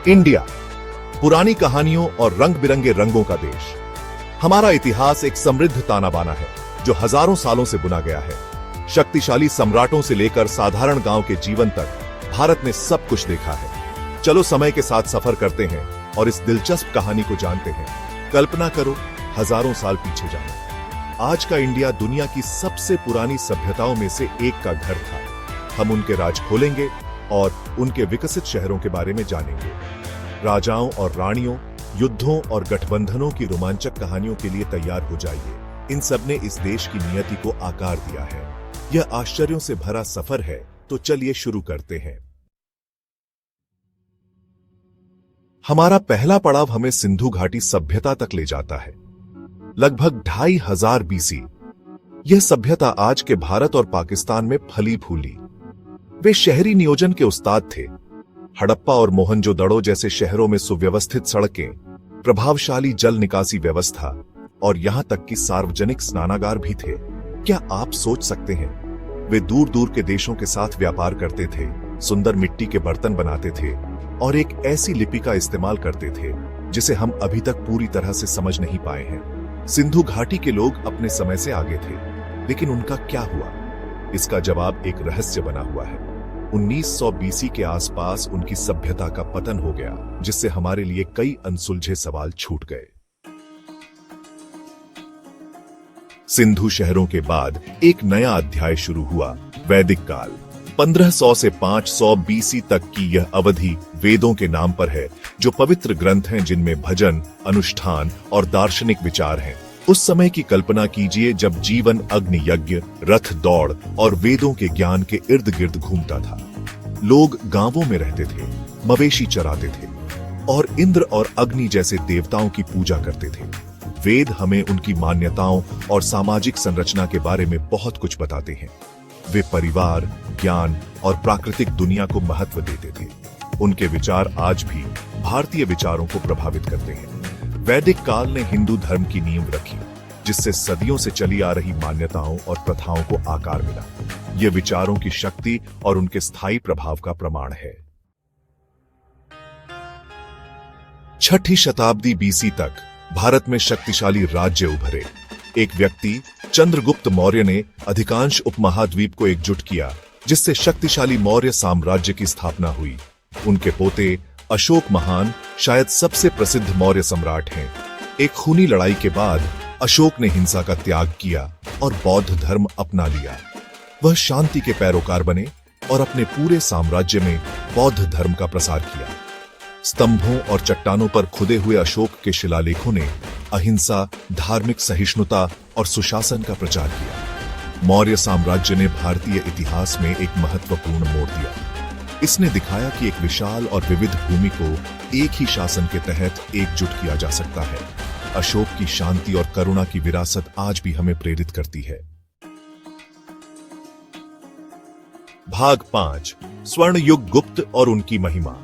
India, पुरानी कहानियों और रंग बिरंगे रंगों का देश। हमारा इतिहास एक समृद्ध ताना बाना है जो हजारों सालों से बुना गया है। शक्तिशाली सम्राटों से लेकर साधारण गांव के जीवन तक भारत ने सब कुछ देखा है। चलो समय के साथ सफर करते हैं और इस दिलचस्प कहानी को जानते हैं। कल्पना करो, हजारों साल पीछे जाना। आज का इंडिया दुनिया की सबसे पुरानी सभ्यताओं में से एक का घर था। हम उनके राज खोलेंगे और उनके विकसित शहरों के बारे में जानेंगे। राजाओं और रानियों, युद्धों और गठबंधनों की रोमांचक कहानियों के लिए तैयार हो जाइए। इन सब ने इस देश की नियति को आकार दिया है। यह आश्चर्यों से भरा सफर है, तो चलिए शुरू करते हैं। हमारा पहला पड़ाव हमें सिंधु घाटी सभ्यता तक ले जाता है। लगभग 2500 बीसी यह सभ्यता आज के भारत और पाकिस्तान में फली फूली। वे शहरी नियोजन के उस्ताद थे। हड़प्पा और मोहनजोदड़ो जैसे शहरों में सुव्यवस्थित सड़कें, प्रभावशाली जल निकासी व्यवस्था और यहां तक कि सार्वजनिक स्नानागार भी थे। क्या आप सोच सकते हैं? वे दूर दूर के देशों के साथ व्यापार करते थे, सुंदर मिट्टी के बर्तन बनाते थे और एक ऐसी लिपि का इस्तेमाल करते थे जिसे हम अभी तक पूरी तरह से समझ नहीं पाए हैं। सिंधु घाटी के लोग अपने समय से आगे थे, लेकिन उनका क्या हुआ? इसका जवाब एक रहस्य बना हुआ है। 1900 बीसी के आसपास उनकी सभ्यता का पतन हो गया, जिससे हमारे लिए कई अनसुलझे सवाल छूट गए। सिंधु शहरों के बाद एक नया अध्याय शुरू हुआ, वैदिक काल। 1500 से 500 बीसी तक की यह अवधि वेदों के नाम पर है, जो पवित्र ग्रंथ हैं जिनमें भजन, अनुष्ठान और दार्शनिक विचार हैं। उस समय की कल्पना कीजिए जब जीवन अग्नि यज्ञ, रथ दौड़ और वेदों के ज्ञान के इर्द गिर्द घूमता था। लोग गांवों में रहते थे, मवेशी चराते थे और इंद्र और अग्नि जैसे देवताओं की पूजा करते थे। वेद हमें उनकी मान्यताओं और सामाजिक संरचना के बारे में बहुत कुछ बताते हैं। वे परिवार, ज्ञान और प्राकृतिक दुनिया को महत्व देते थे। उनके विचार आज भी भारतीय विचारों को प्रभावित करते हैं। वैदिक काल ने हिंदू धर्म की नींव रखी, जिससे सदियों से चली आ रही मान्यताओं और प्रथाओं को आकार मिला। ये विचारों की शक्ति और उनके स्थायी प्रभाव का प्रमाण है। 6ठी शताब्दी बीसी तक भारत में शक्तिशाली राज्य उभरे। एक व्यक्ति, चंद्रगुप्त मौर्य ने अधिकांश उपमहाद्वीप को एकजुट किया, जिससे शक्तिशाली मौर्य साम्राज्य की स्थापना हुई। उनके पोते अशोक महान शायद सबसे प्रसिद्ध मौर्य सम्राट हैं। एक खूनी लड़ाई के बाद अशोक ने हिंसा का त्याग किया और बौद्ध धर्म अपना लिया। वह शांति के पैरोकार बने और अपने पूरे साम्राज्य में बौद्ध धर्म का प्रसार किया। स्तंभों और चट्टानों पर खुदे हुए अशोक के शिलालेखों ने अहिंसा, धार्मिक सहिष्णुता और सुशासन का प्रचार किया। मौर्य साम्राज्य ने भारतीय इतिहास में एक महत्वपूर्ण मोड़ दिया। इसने दिखाया कि एक विशाल और विविध भूमि को एक ही शासन के तहत एकजुट किया जा सकता है। अशोक की शांति और करुणा की विरासत आज भी हमें प्रेरित करती है। भाग 5, स्वर्ण युग गुप्त और उनकी महिमा।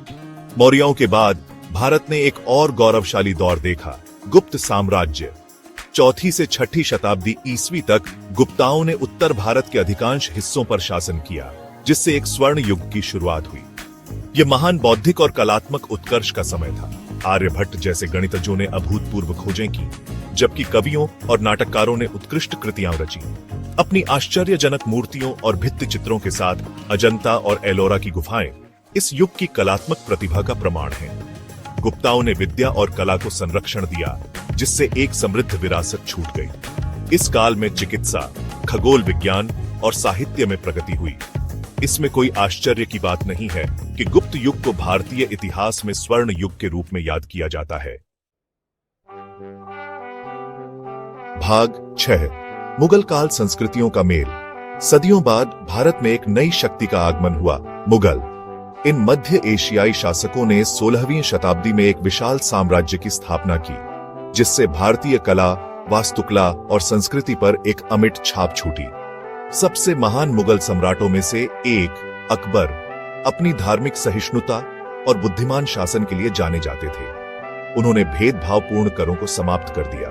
मौर्यों के बाद भारत ने एक और गौरवशाली दौर देखा, गुप्त साम्राज्य। 4ठी से 6ठी शताब्दी ईस्वी तक गुप्ताओं ने उत्तर भारत के अधिकांश हिस्सों पर शासन किया, जिससे एक स्वर्ण युग की शुरुआत हुई। यह महान बौद्धिक और कलात्मक उत्कर्ष का समय था। आर्यभट्ट जैसे गणितज्ञों ने अभूतपूर्व खोजें की, जबकि कवियों और नाटककारों ने उत्कृष्ट कृतियां रची। अपनी आश्चर्यजनक मूर्तियों और भित्ति चित्रों के साथ अजंता और एलोरा की गुफाएं इस युग की कलात्मक प्रतिभा का प्रमाण हैं। गुप्ताओं ने विद्या और कला को संरक्षण दिया, जिससे एक समृद्ध विरासत छूट गई। इस काल में चिकित्सा, खगोल विज्ञान और साहित्य में प्रगति हुई। इसमें कोई आश्चर्य की बात नहीं है कि गुप्त युग को भारतीय इतिहास में स्वर्ण युग के रूप में याद किया जाता है। भाग 6, मुगल काल संस्कृतियों का मेल। सदियों बाद भारत में एक नई शक्ति का आगमन हुआ, मुगल। इन मध्य एशियाई शासकों ने 16वीं शताब्दी में एक विशाल साम्राज्य की स्थापना की, जिससे भारतीय कला, वास्तुकला और संस्कृति पर एक अमिट छाप छूटी। सबसे महान मुगल सम्राटों में से एक, अकबर, अपनी धार्मिक सहिष्णुता और बुद्धिमान शासन के लिए जाने जाते थे। उन्होंने भेदभावपूर्ण करों को समाप्त कर दिया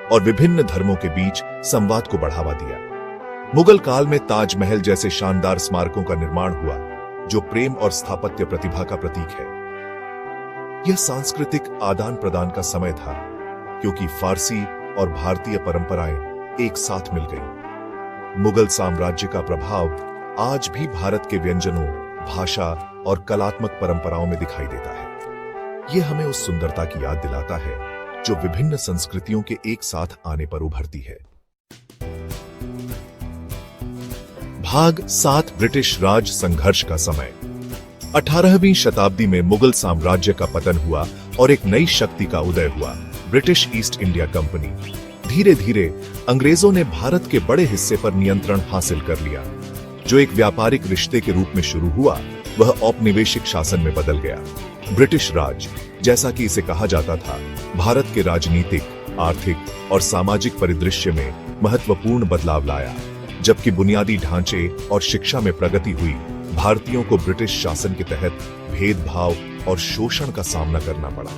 और विभिन्न धर्मों के बीच संवाद को बढ़ावा दिया। मुगल काल में ताजमहल जैसे शानदार स्मारकों का निर्माण हुआ, जो प्रेम और स्थापत्य प्रतिभा का प्रतीक है। यह सांस्कृतिक आदान प्रदान का समय था, क्योंकि फारसी और भारतीय परंपराएं एक साथ मिल गईं। मुगल साम्राज्य का प्रभाव आज भी भारत के व्यंजनों, भाषा और कलात्मक परंपराओं में दिखाई देता है। यह हमें उस सुंदरता की याद दिलाता है जो विभिन्न संस्कृतियों के एक साथ आने पर उभरती है। भाग 7 ब्रिटिश राज संघर्ष का समय। 18वीं शताब्दी में मुगल साम्राज्य का पतन हुआ और एक नई शक्ति का उदय हुआ, ब्रिटिश ईस्ट इंडिया कंपनी। धीरे धीरे अंग्रेजों ने भारत के बड़े हिस्से पर नियंत्रण हासिल कर लिया। जो एक व्यापारिक रिश्ते के रूप में शुरू हुआ, वह औपनिवेशिक शासन में बदल गया। ब्रिटिश राज, जैसा कि इसे कहा जाता था, भारत के राजनीतिक, आर्थिक और सामाजिक परिदृश्य में महत्वपूर्ण बदलाव लाया। जबकि बुनियादी ढांचे और शिक्षा में प्रगति हुई, भारतीयों को ब्रिटिश शासन के तहत भेदभाव और शोषण का सामना करना पड़ा।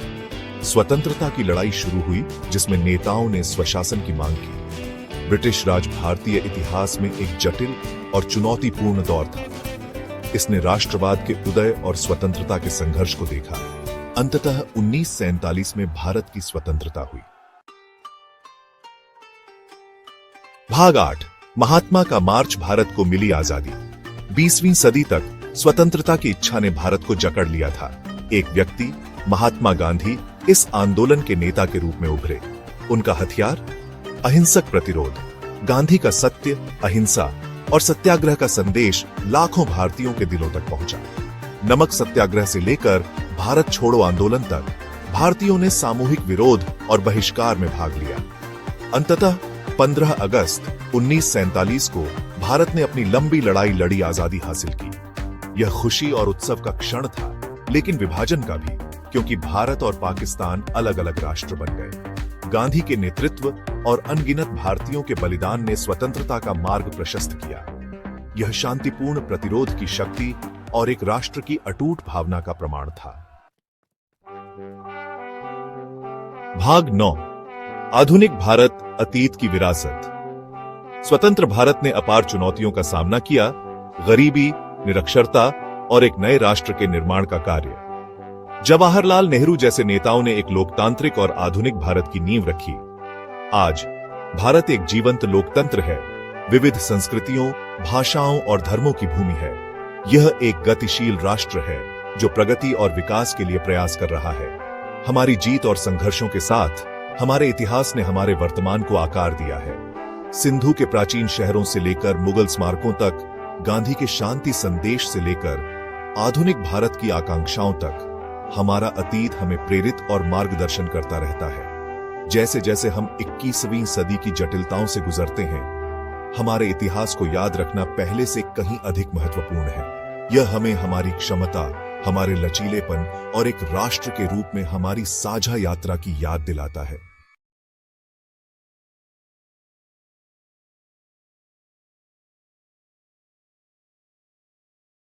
स्वतंत्रता की लड़ाई शुरू हुई, जिसमें नेताओं ने स्वशासन की मांग की। ब्रिटिश राज भारतीय इतिहास में एक जटिल और चुनौतीपूर्ण दौर था। इसने राष्ट्रवाद के उदय और स्वतंत्रता के संघर्ष को देखा। अंततः 1947 में भारत की स्वतंत्रता हुई। भाग 8 महात्मा का मार्च। भारत को मिली आजादी। 20वीं सदी तक स्वतंत्रता की इच्छा ने भारत को जकड़ लिया था। एक व्यक्ति, महात्मा गांधी, इस आंदोलन के नेता के रूप में उभरे। उनका हथियार अहिंसक प्रतिरोध। गांधी का सत्य, अहिंसा और सत्याग्रह का संदेश लाखों भारतीयों के दिलों तक पहुंचा। नमक सत्याग्रह से लेकर भारत छोड़ो आंदोलन तक भारतीयों ने सामूहिक विरोध और बहिष्कार में भाग लिया। अंततः 15 अगस्त 1947 को भारत ने अपनी लंबी लड़ाई लड़ी आजादी हासिल की। यह खुशी और उत्सव का क्षण था, लेकिन विभाजन का भी, क्योंकि भारत और पाकिस्तान अलग अलग राष्ट्र बन गए। गांधी के नेतृत्व और अनगिनत भारतीयों के बलिदान ने स्वतंत्रता का मार्ग प्रशस्त किया। यह शांतिपूर्ण प्रतिरोध की शक्ति और एक राष्ट्र की अटूट भावना का प्रमाण था। भाग 9 आधुनिक भारत, अतीत की विरासत। स्वतंत्र भारत ने अपार चुनौतियों का सामना किया। गरीबी, निरक्षरता और एक नए राष्ट्र के निर्माण का कार्य। जवाहरलाल नेहरू जैसे नेताओं ने एक लोकतांत्रिक और आधुनिक भारत की नींव रखी। आज भारत एक जीवंत लोकतंत्र है, विविध संस्कृतियों, भाषाओं और धर्मों की भूमि है। यह एक गतिशील राष्ट्र है जो प्रगति और विकास के लिए प्रयास कर रहा है। हमारी जीत और संघर्षों के साथ हमारे इतिहास ने हमारे वर्तमान को आकार दिया है। सिंधु के प्राचीन शहरों से लेकर मुगल स्मारकों तक, गांधी के शांति संदेश से लेकर आधुनिक भारत की आकांक्षाओं तक, हमारा अतीत हमें प्रेरित और मार्गदर्शन करता रहता है। जैसे जैसे हम 21वीं सदी की जटिलताओं से गुजरते हैं, हमारे इतिहास को याद रखना पहले से कहीं अधिक महत्वपूर्ण है। यह हमें हमारी क्षमता, हमारे लचीलेपन और एक राष्ट्र के रूप में हमारी साझा यात्रा की याद दिलाता है।